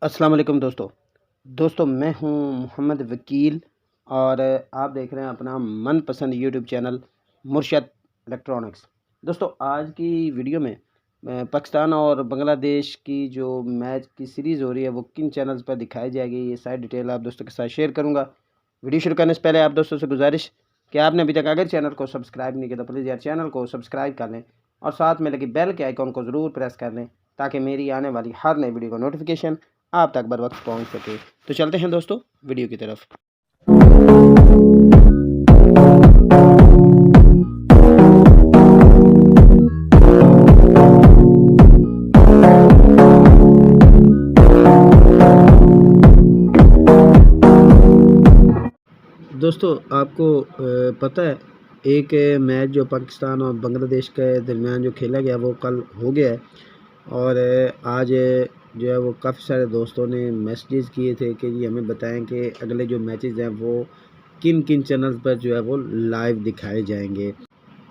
अस्सलाम वालेकुम दोस्तों मैं हूं मोहम्मद वकील और आप देख रहे हैं अपना मनपसंद यूट्यूब चैनल मुर्शद इलेक्ट्रॉनिक्स। दोस्तों आज की वीडियो में पाकिस्तान और बांग्लादेश की जो मैच की सीरीज़ हो रही है वो किन चैनल्स पर दिखाई जाएगी, ये सारी डिटेल आप दोस्तों के साथ शेयर करूंगा। वीडियो शुरू करने से पहले आप दोस्तों से गुजारिश कि आपने अभी तक अगर चैनल को सब्सक्राइब नहीं किया तो प्लीज़ यार चैनल को सब्सक्राइब कर लें और साथ में लगी बेल के आइकॉन को ज़रूर प्रेस कर लें ताकि मेरी आने वाली हर नई वीडियो का नोटिफिकेशन आप तक बर वक्त पहुँच सके। तो चलते हैं दोस्तों वीडियो की तरफ। दोस्तों आपको पता है एक मैच जो पाकिस्तान और बांग्लादेश के दरमियान जो खेला गया वो कल हो गया है और आज जो है वो काफ़ी सारे दोस्तों ने मैसेजेस किए थे कि जी हमें बताएं कि अगले जो मैचेस हैं वो किन किन चैनल्स पर जो है वो लाइव दिखाए जाएंगे।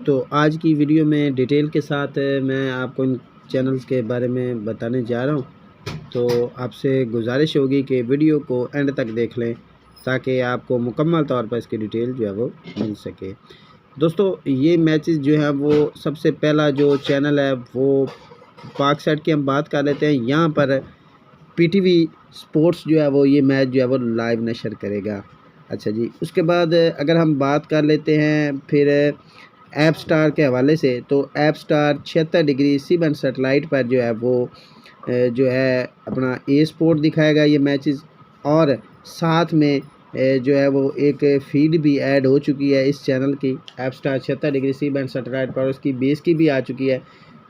तो आज की वीडियो में डिटेल के साथ मैं आपको इन चैनल्स के बारे में बताने जा रहा हूँ। तो आपसे गुजारिश होगी कि वीडियो को एंड तक देख लें ताकि आपको मुकम्मल तौर पर इसकी डिटेल जो है वो मिल सके। दोस्तों ये मैचेस जो हैं वो सबसे पहला जो चैनल है वो पाक साइड की हम बात कर लेते हैं। यहाँ पर पीटीवी स्पोर्ट्स जो है वो ये मैच जो है वो लाइव नशर करेगा। अच्छा जी, उसके बाद अगर हम बात कर लेते हैं फिर ऐप स्टार के हवाले से, तो app star 76 degree C-band satellite पर जो है वो जो है अपना ए स्पोर्ट दिखाएगा ये मैचेस और साथ में जो है वो एक फीड भी ऐड हो चुकी है इस चैनल की app star 76 degree C-band satellite पर, उसकी बेस की भी आ चुकी है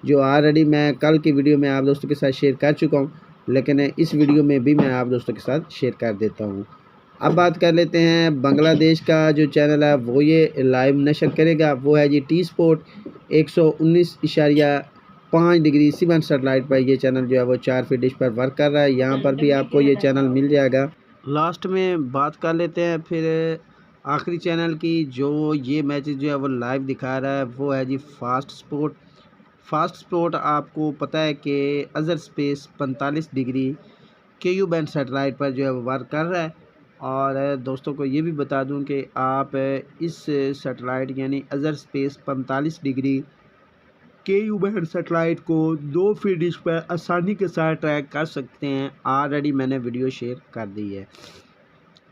जो ऑलरेडी मैं कल की वीडियो में आप दोस्तों के साथ शेयर कर चुका हूँ, लेकिन इस वीडियो में भी मैं आप दोस्तों के साथ शेयर कर देता हूँ। अब बात कर लेते हैं बांग्लादेश का जो चैनल है वो ये लाइव नशर करेगा, वो है G T sport 119.5 degree C-band satellite पर। ये चैनल जो है वो 4 फीट डिश पर वर्क कर रहा है, यहाँ पर भी आपको ये चैनल मिल जाएगा। लास्ट में बात कर लेते हैं फिर आखिरी चैनल की जो ये मैचेस जो है वो लाइव दिखा रहा है, वो है जी फास्ट स्पोर्ट। फास्ट स्पोर्ट आपको पता है कि अजर space 45 degree KU band satellite पर जो है वो वर्क कर रहा है। और दोस्तों को ये भी बता दूं कि आप इस सेटेलाइट यानी अजर space 45 degree KU band satellite को 2 फीट डिश पर आसानी के साथ ट्रैक कर सकते हैं। ऑलरेडी मैंने वीडियो शेयर कर दी है।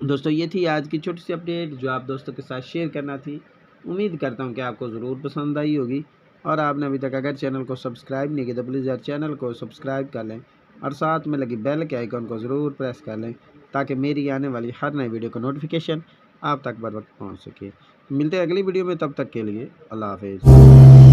दोस्तों ये थी आज की छोटी सी अपडेट जो आप दोस्तों के साथ शेयर करना थी। उम्मीद करता हूँ कि आपको ज़रूर पसंद आई होगी और आपने अभी तक अगर चैनल को सब्सक्राइब नहीं किया तो प्लीज़ यार चैनल को सब्सक्राइब कर लें और साथ में लगी बेल के आइकन को ज़रूर प्रेस कर लें ताकि मेरी आने वाली हर नई वीडियो का नोटिफिकेशन आप तक बर वक्त पहुँच सके। मिलते हैं अगली वीडियो में, तब तक के लिए अल्लाह हाफिज़।